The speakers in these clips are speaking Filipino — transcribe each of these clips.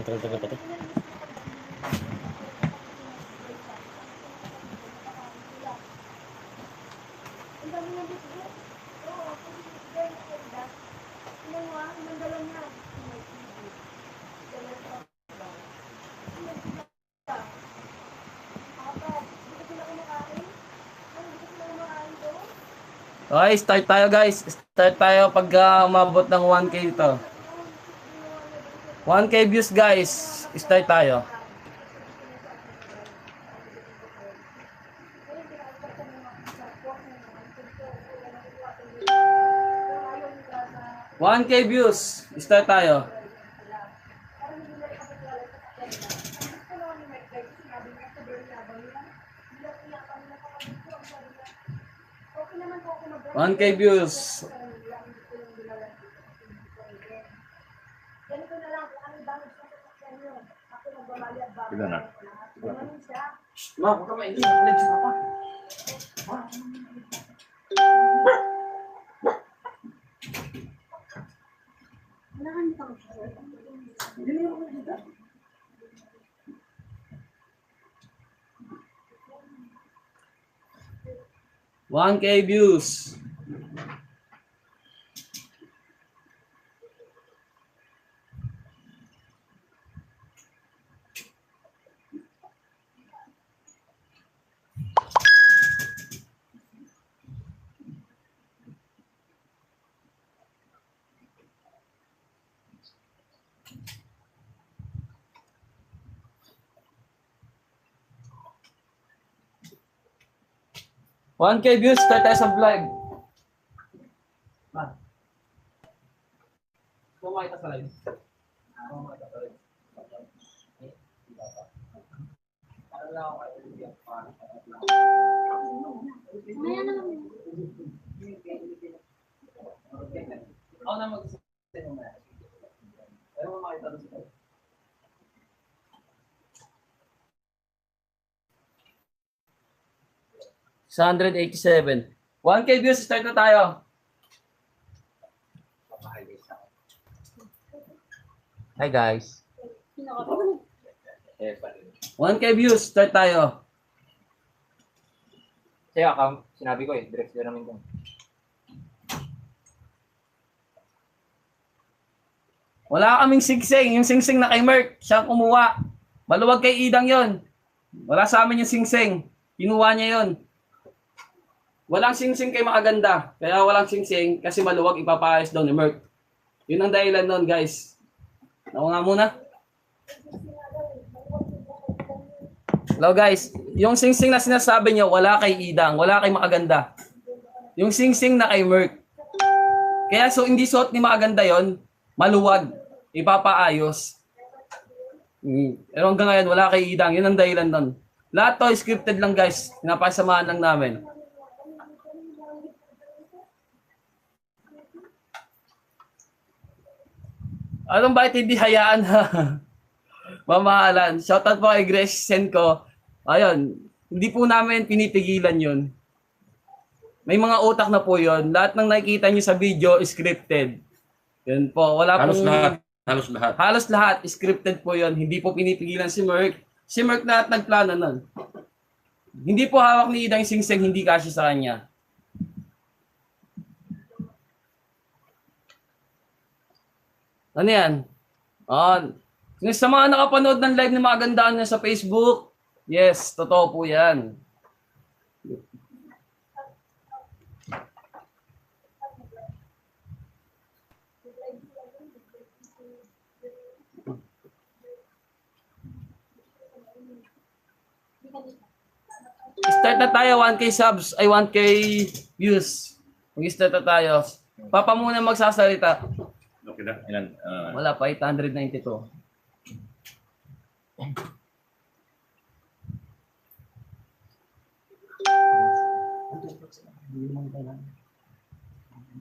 Tagal-tagal pa to. Okay, start tayo guys. Start tayo pag umabot ng 1K ito. 1K views guys. Start tayo. One K views. Start tayo. One K views. Ilan na? Ma, huwag ka maingin. Legs na pa. One K views. One K views, start tayo sa vlog. Ma. Kumakita sa live. Kumakita sa live. Ako na mag-send mo na. Pero mo makita doon sa live. Sa 187. 1K views, start na tayo. Hi guys. 1K views, start tayo. Kaya sinabi ko direct na namin kung. Wala kaming singsing. Yung singsing na kay Merck, siya kumuha. Maluwag kay Idang yon. Wala sa amin yung singsing. Kinuha niya yon. Walang singsing kay Makaganda. Kaya walang singsing kasi maluwag ipapaayos daw ni Merck. Yun ang dahilan nun, guys. Ako nga muna. Hello guys, yung singsing na sinasabi niyo wala kay Idang, wala kay Makaganda. Yung singsing na kay Merck. Kaya so hindi suot ni Makaganda yon, maluwag, ipapaayos. Pero hanggang ngayon wala kay Idang, yun ang dahilan nun. Lahat to scripted lang guys, pinapasamahan lang namin. Anong bakit hindi hayaan ha? Mamahalan. Shoutout po kay Grace Senko. Ayun, hindi po namin pinipigilan yun. May mga utak na po yun. Lahat ng nakikita nyo sa video, scripted. Yun po, wala Halos pong... lahat. Halos lahat. Halos lahat, scripted po yun. Hindi po pinipigilan si Merck. Si Merck lahat nagplano nun. Hindi po hawak ni Idang Singseng, hindi kasi sa kanya. Ano yan? Sa mga nakapanood ng live na Makagandaan niya sa Facebook, yes, totoo po yan. Start na tayo, 1K subs, ay 1K views. Mag-start na tayo. Papa muna magsasalita. Okay na? Ilan? Wala pa, 892.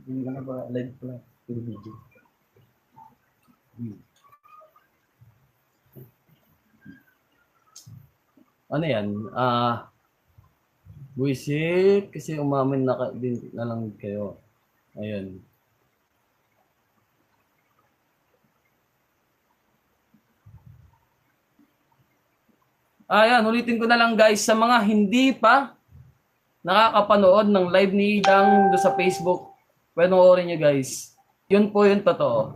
Hindi ka na ba live pala yung video? Ano yan? Buisit kasi umamin na din na lang kayo. Ayun. . Ayan, ulitin ko na lang guys, sa mga hindi pa nakakapanood ng live ni Idang do sa Facebook, panoorin nyo guys. Yun po yung totoo.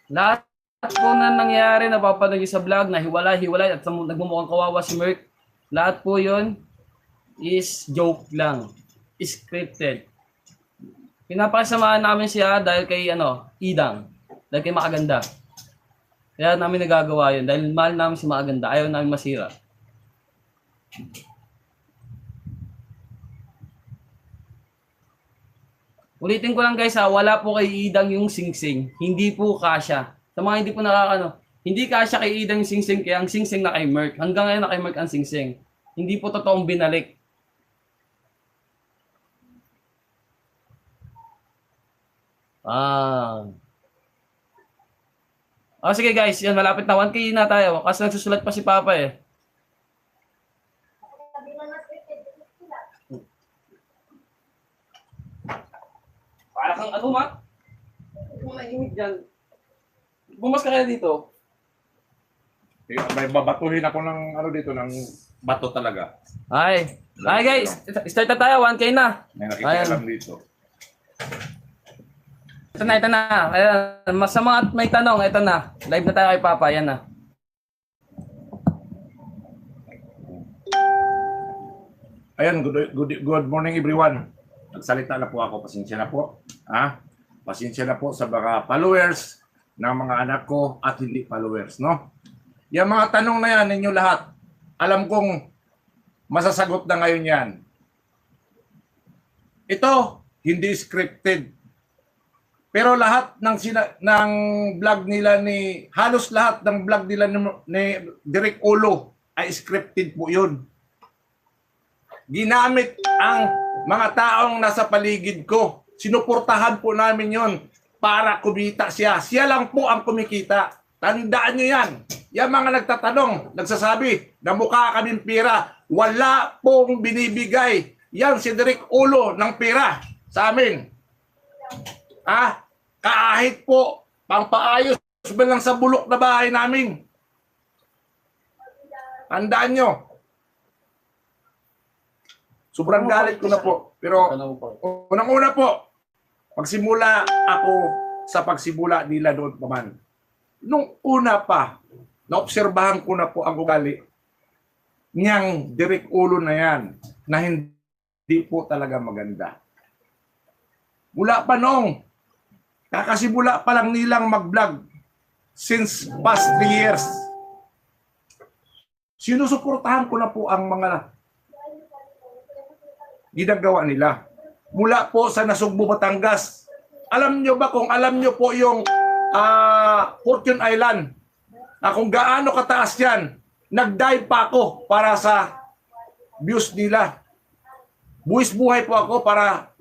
Lahat po na nangyayari, napapanood nyo sa vlog, na hiwalay at nagmumukhang kawawa si Merc. Lahat po yun is joke lang. Scripted. Pinapasamahan namin siya dahil kay Idang. Dahil kay Makaganda. Kaya namin nagagawa yun. Dahil mahal namin si Makaganda. Ayaw namin masira. Ulitin ko lang guys wala po kay Idang yung singsing. Hindi po kasya. Sa mga hindi po hindi kasya kay Idang yung singsing, kaya ang singsing na kay Merc. Hanggang ngayon na kay Merc ang singsing. Hindi po totoong binalik. Sige guys, yan malapit na 1K na tayo. Kasi nagsusulat pa si Papa eh. Para kang Mat? Kung nahimik dyan. Bumas ka kaya dito? May babatuhin ako ng dito, ng bato talaga. Ay guys, start na tayo. 1K na. May nakikialam dito. Ito na. Ayan, sa mga may tanong, ito na. Live na tayo kay Papa, yan na. Ayan, good morning everyone. Nagsalita na po ako, pasensya na po. Pasensya na po sa mga followers ng mga anak ko at hindi followers, no? Yung mga tanong na yan ninyo lahat, alam kong masasagot na ngayon yan. Ito, hindi scripted. Pero lahat ng vlog nila halos lahat ng vlog nila ni Direk Ulo ay scripted po yun. Ginamit ang mga taong nasa paligid ko. Sinuportahan po namin yon para kumita siya. Siya lang po ang kumikita. Tandaan nyo yan. Yung mga nagtatanong, nagsasabi na mukha kaming pera. Wala pong binibigay. Yan si Direk Ulo ng pera sa amin. Kahit po pampaayos ba lang sa bulok na bahay namin. Tandaan nyo. Sobrang galit ko na po. Pero unang-una po, pagsimula ako sa pagsimula nila doon pa man. Nung una pa, naobserbahan ko na po ang ugali niyang Direk Ulo na yan na hindi po talaga maganda. Mula pa noong kakasimula pa lang nilang mag-vlog since past 3 years. Sinusuportahan ko na po ang mga ginagawa nila. Mula po sa Nasugbu, Batangas. Alam nyo ba kung alam nyo po yung Fortune Island na kung gaano kataas yan, nag-dive pa ako para sa views nila. Buwis buhay po ako para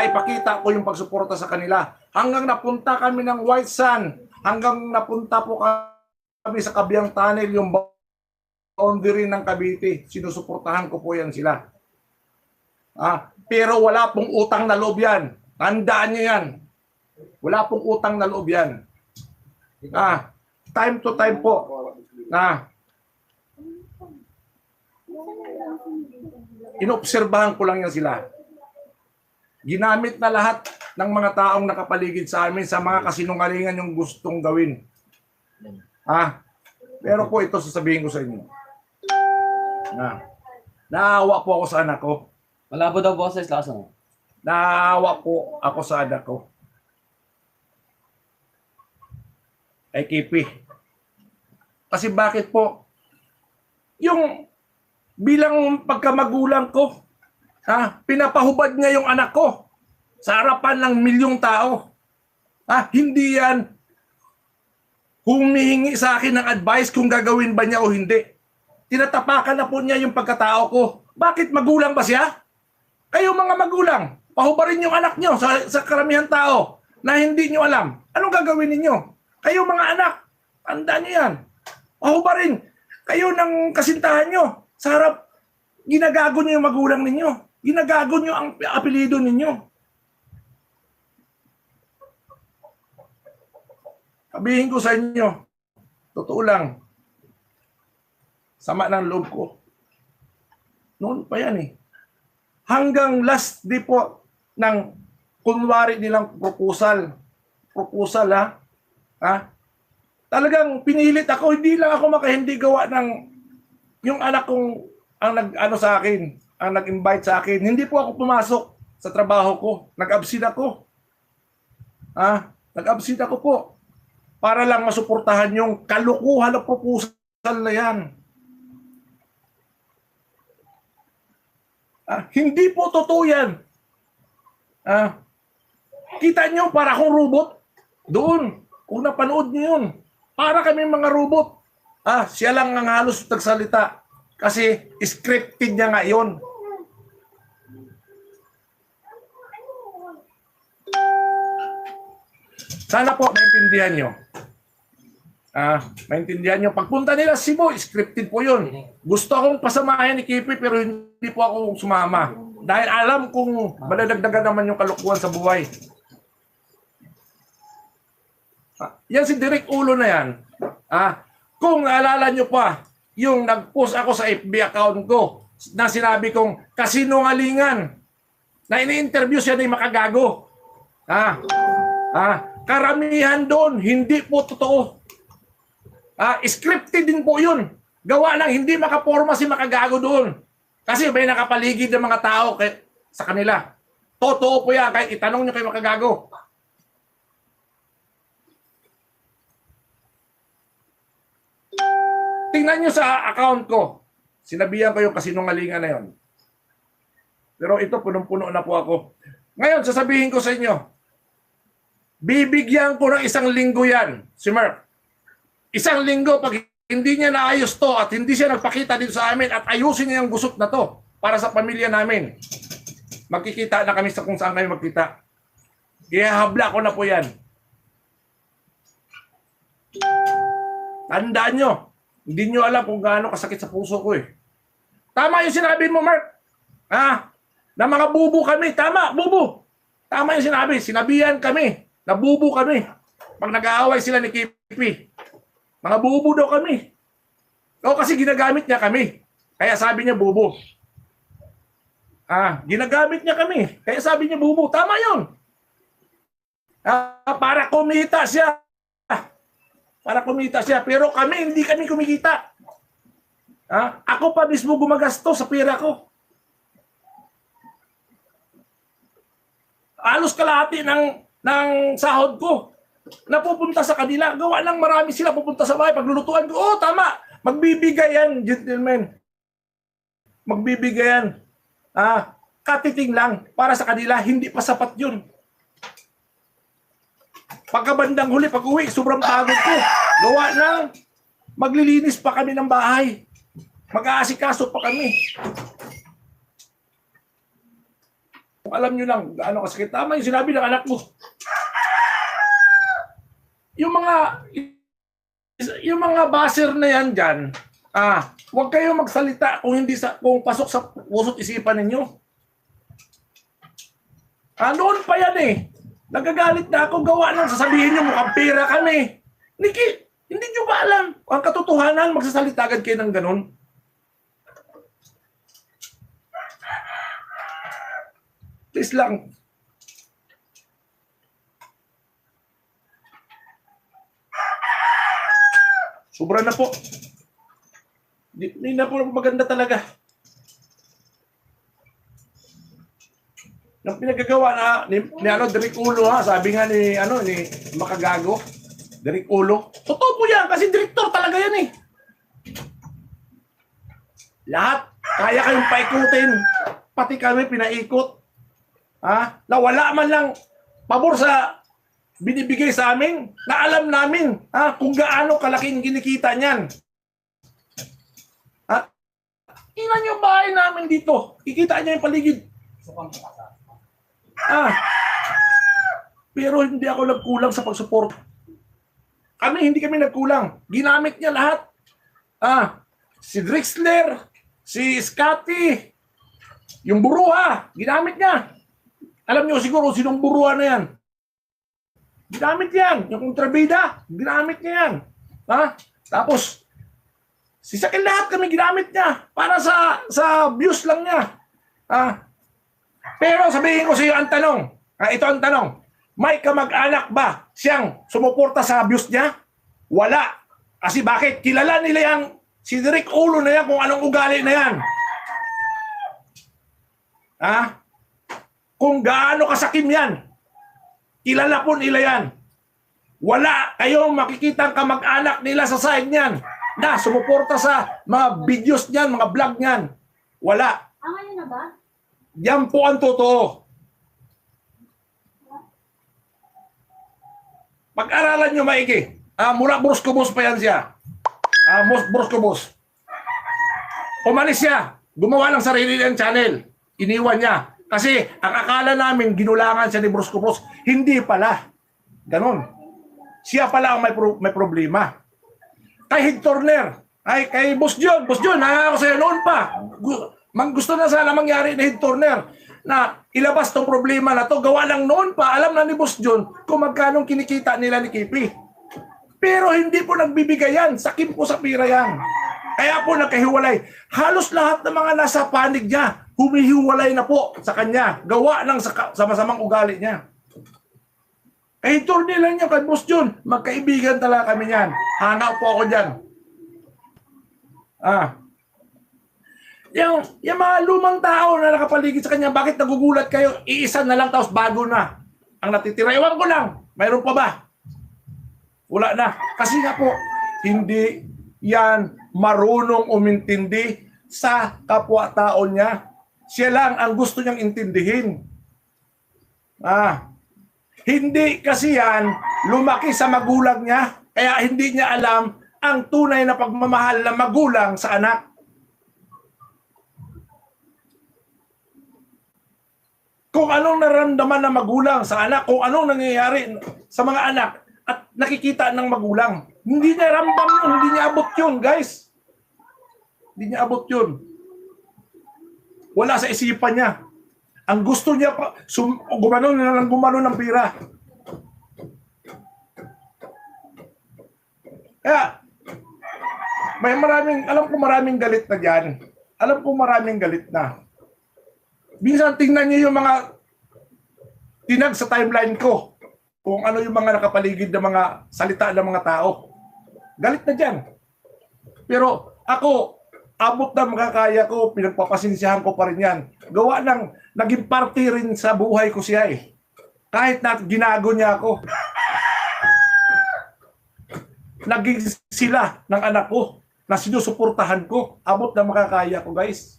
ipakita ko yung pagsuporta sa kanila. Hanggang napunta kami ng White Sand, hanggang napunta po kami sa Kabiang Tunnel, yung boundary ng Cavite. Sinusuportahan ko po yan sila. Pero wala pong utang na loob yan. Tandaan nyo yan. Wala pong utang na loob yan. Time to time po. Inobserbahan ko lang yan sila. Ginamit na lahat ng mga taong nakapaligid sa amin sa mga kasinungalingan yung gustong gawin. Pero po ito sasabihin ko sa inyo. Naawa po ako sa anak ko. Malabo daw boses, lakas mo. Naawa po ako sa anak ko. Kay Kipi. Kasi bakit po? Yung bilang pagkamagulang ko, pinapahubad niya yung anak ko sa harapan ng milyong tao. Hindi yan humihingi sa akin ng advice kung gagawin ba niya o hindi. Tinatapakan na po niya yung pagkatao ko. Bakit magulang ba siya? Kayo mga magulang, pahubarin yung anak nyo sa karamihan tao na hindi nyo alam. Anong gagawin ninyo? Kayo mga anak, tandaan nyo yan. Pahubarin kayo ng kasintahan nyo. Sa harap, ginagago nyo yung magulang ninyo. Ginagago nyo ang apelido ninyo. Sabihin ko sa inyo, totoo lang, sama ng loob ko. Noon pa yan eh. Hanggang last day po ng kunwari nilang proposal ha, ha? Talagang pinilit ako, hindi lang ako hindi gawa ng yung anak kong ang nag-ano sa akin, ang nag-invite sa akin. Hindi po ako pumasok sa trabaho ko. Nag-absent ako. Nag-absent ako po para lang masuportahan yung kalukuhan na proposal na yan. Hindi po totoo yan. Kita nyo para akong robot? Doon, kung napanood nyo yun, para kami mga robot. Siya lang ang halos nagsalita kasi scripted niya nga yun. Sana po maintindihan nyo. Maintindihan nyo. Pagpunta nila Cebu, scripted po yun. Gusto akong pasamahin ni Kipi pero hindi po ako sumama. Dahil alam kong madadagdagan naman yung kalukuhan sa buhay. Yan si Direk Ulo na yan. Kung naalala nyo pa, yung nag-post ako sa FB account ko na sinabi kong kasinungalingan na ini-interview siya ni Makagago. Karamihan doon, hindi po totoo. Scripted din po yun. Gawa lang, hindi makaporma si Makagago doon. Kasi may nakapaligid ng mga tao sa kanila. Totoo po yan, kahit itanong nyo kay Makagago. Tingnan nyo sa account ko. Sinabihan ko yung kasinungalingan na yun. Pero ito, punong-puno na po ako. Ngayon, sasabihin ko sa inyo, bibigyan ko ng 1 linggo yan, si Mark. 1 linggo, pag hindi niya naayos to at hindi siya nagpakita dito sa amin at ayusin niya yung gusot na to para sa pamilya namin, magkikita na kami sa kung saan kami magkita. Ihahabla ko na po yan. Tandaan nyo, hindi nyo alam kung gaano kasakit sa puso ko eh. Tama yung sinabi mo, Mark. Na mga bubo kami. Tama, bubo. Tama yung sinabi. Sinabihan kami. Nabubo kami. Pag nag-aaway sila ni Kipi. Mga bubo daw kami. Kasi ginagamit niya kami. Kaya sabi niya bubo. Ginagamit niya kami. Kaya sabi niya bubo. Tama yun. Para kumita siya. Para kumita siya. Pero kami, hindi kami kumikita. Ako pa mismo gumagasto sa pera ko. Halos kalahati ng sahod ko napupunta sa kanila. Gawa lang marami sila pupunta sa bahay. Paglulutuan ko, tama. Magbibigay yan, gentlemen. Magbibigay yan. Katiting lang para sa kanila. Hindi pa sapat yun. Pagkabandang huli, pag-uwi, sobrang pagod ko. Gawa lang. Maglilinis pa kami ng bahay. Mag-aasikaso pa kami. Kung alam nyo lang, gaano kasakit. Tama yung sinabi ng anak mo. Yung mga baser na yan dyan, huwag kayo magsalita kung pasok sa puso't isipan ninyo. Noon pa yan eh. Nagagalit na ako, gawa lang, sasabihin nyo mukhang pera kami. Niki, hindi nyo ba alam? Ang katotohanan, magsasalita agad kayo ng ganun. Please lang. Sobra na po. Hindi na po maganda talaga. Nang pinagagawa na ni Direk Ulo sabi nga ni Makagago, Direk Ulo. Totoo po yan kasi direktor talaga yan eh. Lahat kaya kayong paikutin. Pati kami pinaikot. Na wala man lang pabor sa binibigay sa amin, na alam namin kung gaano kalaking kinikita niyan. Tingnan niyo bahay namin dito. Ikita niyo yung paligid. Pero hindi ako nagkulang sa pag-support. Hindi kami nagkulang. Ginamit niya lahat. Si Drexler, si Scotty, yung Buruha, ginamit niya. Alam niyo siguro sinong Buruha na yan. Ginamit yan. Yung kontrabida, ginamit niya yan. Ha? Tapos, sisakin lahat kami ginamit niya para sa views lang niya. Ha? Pero sabihin ko sa iyo ang tanong. Ito ang tanong. May kamag-anak ba siyang sumuporta sa views niya? Wala. Kasi bakit? Kilala nila yang si Derek Ulo na yan kung anong ugali na yan. Ha? Kung gaano kasakim yan. Kilala po nila yan. Wala kayong makikitang kamag-anak nila sa side niyan na sumuporta sa mga videos niyan, mga vlog niyan. Wala. Ngayon na ba? Yan po ang totoo. Pag-aralan nyo maigi. Mula Bruskobos pa yan siya. Bruskobos. Umalis siya. Gumawa ng sarili niyang channel. Iniwan niya. Kasi ang akala namin ginulangan siya ni Bruskobos. Hindi pala. Ganon. Siya pala ang may problema. Kay Head Turner. Kay Boss John. Boss John, ako sa'yo noon pa. Gusto na sana mangyari ni Head Turner na ilabas tong problema na to. Gawa lang noon pa. Alam na ni Boss John kung magkano kinikita nila ni Kipi. Pero hindi po nagbibigay yan. Sakim po sa pira yan. Kaya po nagkahiwalay. Halos lahat ng mga nasa panig niya, humihiwalay na po sa kanya. Gawa ng sa masamang ugali niya. Kay Turner lang niya, kay Boss John, magkaibigan talaga kami yan. Hanap po ako dyan. Yung mga lumang tao na nakapaligid sa kanya, bakit nagugulat kayo? Iisa na lang tapos bago na ang natitira. Iwan ko lang, mayroon pa ba? Wala na. Kasi nga po, hindi yan marunong umintindi sa kapwa-tao niya. Siya lang ang gusto niyang intindihin. Hindi kasi yan lumaki sa magulang niya, kaya hindi niya alam ang tunay na pagmamahal ng magulang sa anak. Kung anong nararamdaman ng magulang sa anak, kung anong nangyayari sa mga anak at nakikita ng magulang. Hindi niya ramdam yun, hindi niya abot yun, guys. Hindi niya abot yun. Wala sa isipan niya. Ang gusto niya pa, gumano na lang gumano ng pira. Kaya, alam ko maraming galit na dyan. Alam ko maraming galit na. Minsan tingnan niyo yung mga tinag sa timeline ko. Kung ano yung mga nakapaligid ng mga salita ng mga tao. Galit na dyan. Pero ako, abot na makakaya ko, pinagpapasinsiyahan ko pa rin yan. Gawa ng, naging party rin sa buhay ko siya eh. Kahit na ginago niya ako. Naging sila ng anak ko na sinusuportahan ko. Abot na makakaya ko, guys.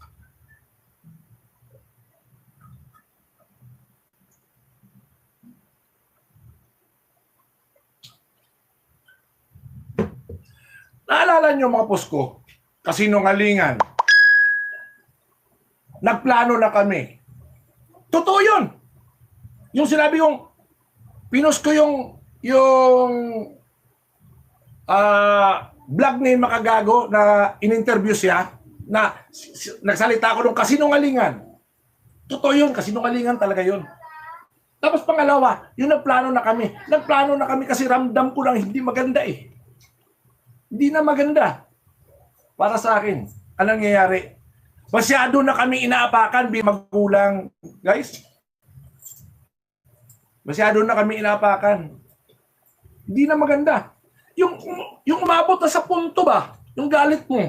Naalala niyo mga posko, kasinungalingan. Nagplano na kami. Totoo yun. Yung sinabi kong, pinost ko yung vlog ni Makagago na in-interview siya, na nagsalita ako ng kasinungalingan. Totoo yun, kasinungalingan talaga yun. Tapos pangalawa, yung nagplano na kami. Nagplano na kami kasi ramdam ko lang hindi maganda eh. Hindi na maganda. Para sa akin, anong nangyayari? Masyado na kami inaapakan bilang magulang. Guys, masyado na kami inaapakan. Hindi na maganda. Yung umabot na sa punto ba? Yung galit mo.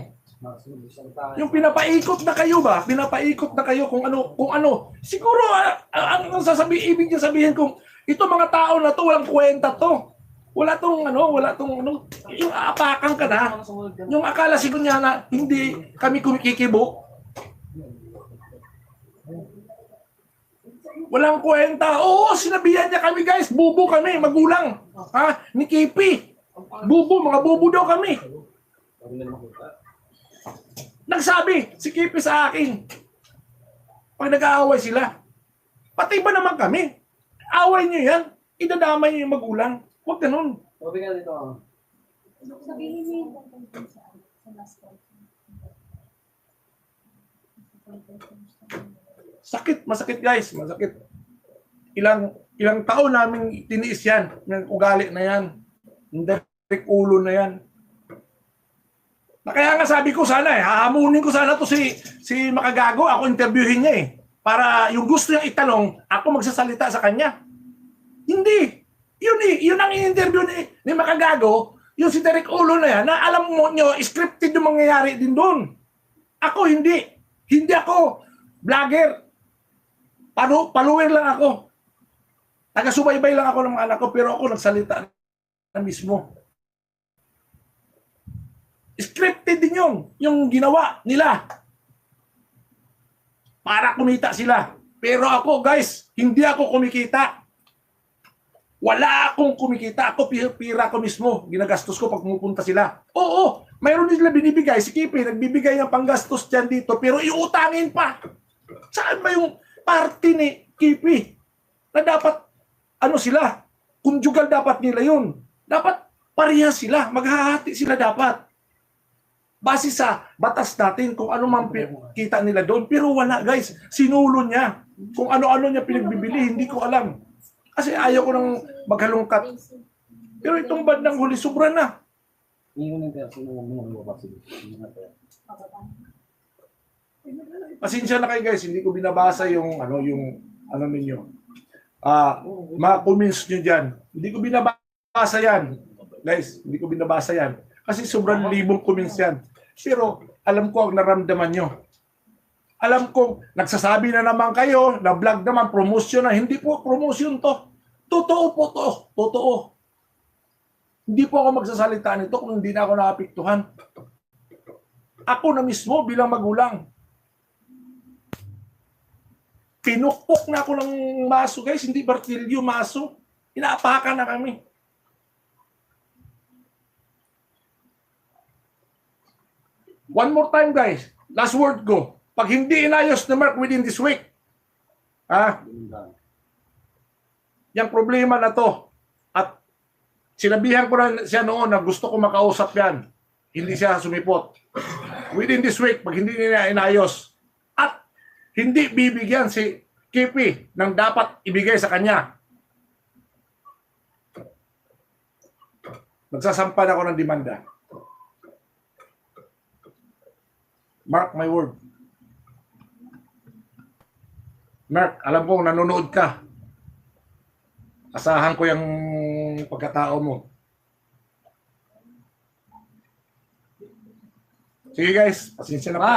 Yung pinapaikot na kayo ba? Pinapaikot na kayo kung ano. Siguro, ang ibig niya sabihin kung ito mga tao na to, walang kwenta to. Wala tong yung aapakan ka na. Yung akala siguro niya na hindi kami kumikikibo. Walang kwenta. Oo, sinabihan niya kami guys, bubo kami, magulang. Ni Kipi. Bubo, mga bubo daw kami. Nagsabi si Kipi sa akin. Pag nag-aaway sila. Pati ba naman kami? Away niyo yan. Idadamay niyo yung magulang. Huwag ganun. Sabi nga dito. Sabihin niyo yung tungkol sa last call. Sakit, masakit guys, masakit. Ilang taon namin tiniis yan. Yung ugali na yan. Yung direct ulo na yan. Na kaya nga sabi ko sana hahamunin ko sana to si Makagago, ako interviewin niya para yung gusto niyang itanong, ako magsasalita sa kanya. Hindi. Yun ang i-interview ni Makagago, yung si Derek Ulo na yan, na alam mo nyo, scripted yung mangyayari din doon. Ako hindi. Hindi ako vlogger. Paluwer lang ako. Taga-subaybay lang ako ng mga anak ko, pero ako nagsalita na mismo. Scripted din yung ginawa nila. Para kumita sila. Pero ako, guys, hindi ako kumikita. Wala akong kumikita. Ako, pira ko mismo. Ginagastos ko pag pumupunta sila. Oo, mayroon din sila binibigay. Si Kipi, nagbibigay ng panggastos dyan dito, pero iutangin pa. Saan ba yung party ni Kipi? Na dapat, sila? Conjugal dapat nila yun. Dapat parehas sila. Maghahati sila dapat. Base sa batas natin kung ano man kita nila doon. Pero wala, guys. Sinulo niya. Kung ano-ano niya pinagbibili, hindi ko alam. Kasi ayaw ko nang maghalungkat. Pero itong bandang huli, sobra na. Pasensya na kayo, guys. Hindi ko binabasa yung ninyo. Ma-comments nyo dyan. Hindi ko binabasa yan. Guys, hindi ko binabasa yan. Kasi sobrang libong comments yan. Pero alam ko ang naramdaman nyo. Alam ko, nagsasabi na naman kayo, na vlog naman, promotion na. Hindi po promotion to. Totoo po to. Totoo. Hindi po ako magsasalita nito kung hindi na ako naapektuhan. Ako na mismo bilang magulang. Pinukpok na ako ng maso, guys. Hindi martilyo, maso. Inaapakan na kami. One more time, guys. Last word ko. Pag hindi inayos na Mark within this week, yung problema na to, at sinabihan ko na siya noon na gusto ko makausap yan, hindi siya sumipot. Within this week, pag hindi niya inayos, at hindi bibigyan si Kipi ng dapat ibigay sa kanya, magsasampan ako ng demanda. Mark my word. Mark, alam ko nanonood ka. Asahan ko yung pagkatao mo. Sige guys, pasensya na po.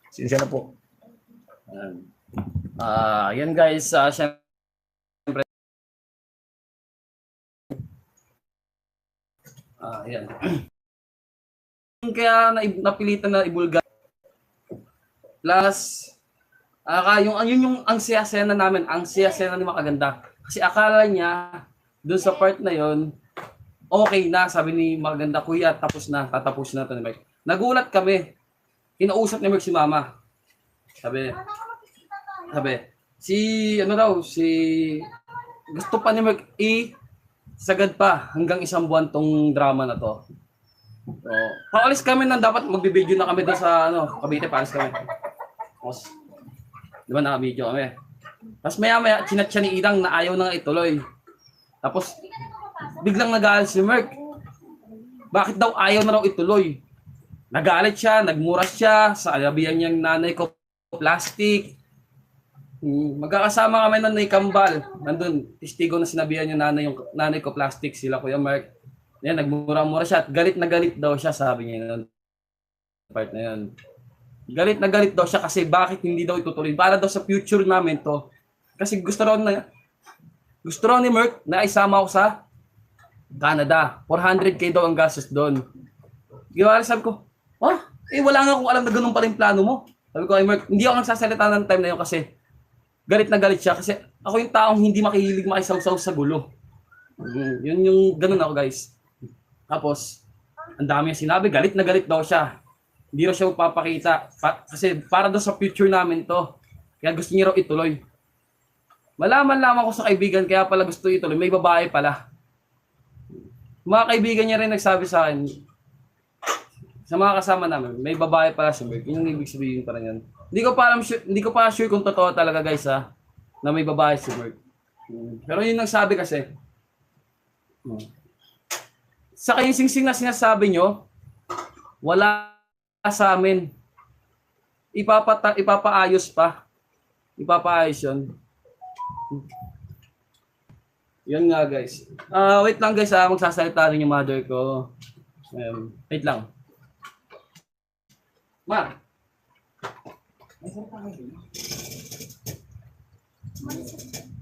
Pasensya na po. Yan guys, syempre. Yan. Kaya napilitan na ibulga. Plus, yung ang siyasena namin, ang siyasena ni Makaganda. Kasi akala niya, dun sa part na yon, okay na, sabi ni Makaganda, kuya, tapos na, tatapos na ito ni Mike. Nagulat kami. Kinausap ni Mike si Mama. Sabi, gusto pa ni Mike sagad pa hanggang 1 buwan tong drama na to. So, paalis kami na dapat magbibideo na kami doon sa Cavite, paalis kami. Tapos, di ba naka-video kami. Tapos maya-maya, chinat siya ni Idang na ayaw na ituloy. Tapos, biglang nagalit si Merk. Bakit daw ayaw na raw ituloy? Nagalit siya, nagmura siya, sabihan niyang nanay ko plastic. Magkakasama kami ng Kambal. Nandun, testigo na sinabihan yung nanay ko plastic, sila Kuya Mark. Yan, nagmura-mura siya at galit na galit daw siya, sabi niya yun. Part na yun. Galit na galit daw siya kasi bakit hindi daw itutuloy. Para daw sa future namin to. Kasi gusto raw ni Merck na isama ako sa Canada. 400k daw ang gastos doon. Sabi ko, wala nga akong alam na ganun pala yung plano mo. Sabi ko kay Merck, hindi ako nagsasalita ng time na yun kasi galit na galit siya. Kasi ako yung taong hindi makihilig makisawsaw sa gulo. Yun yung ganun ako guys. Tapos, ang dami yung sinabi, galit na galit daw siya. Hindi raw siya magpapakita. Kasi para daw sa future namin to. Kaya gusto niya raw ituloy. Malaman lamang ko sa kaibigan, kaya pala gusto ituloy. May babae pala. Mga kaibigan niya rin nagsabi sa akin, sa mga kasama namin, may babae pala si Merck. Yun yung ibig sabihin pa rin yan. Hindi ko pa sure kung totoo talaga guys ha. na may babae si Merck. Pero yun ang sabi kasi. Sa kayong singsing na sinasabi nyo, wala sa amin. Ipapaayos pa. Ipapaayos yun. Yun nga guys. Wait lang guys magsasalita rin yung mother ko. Wait lang. Ma. Umalis ka.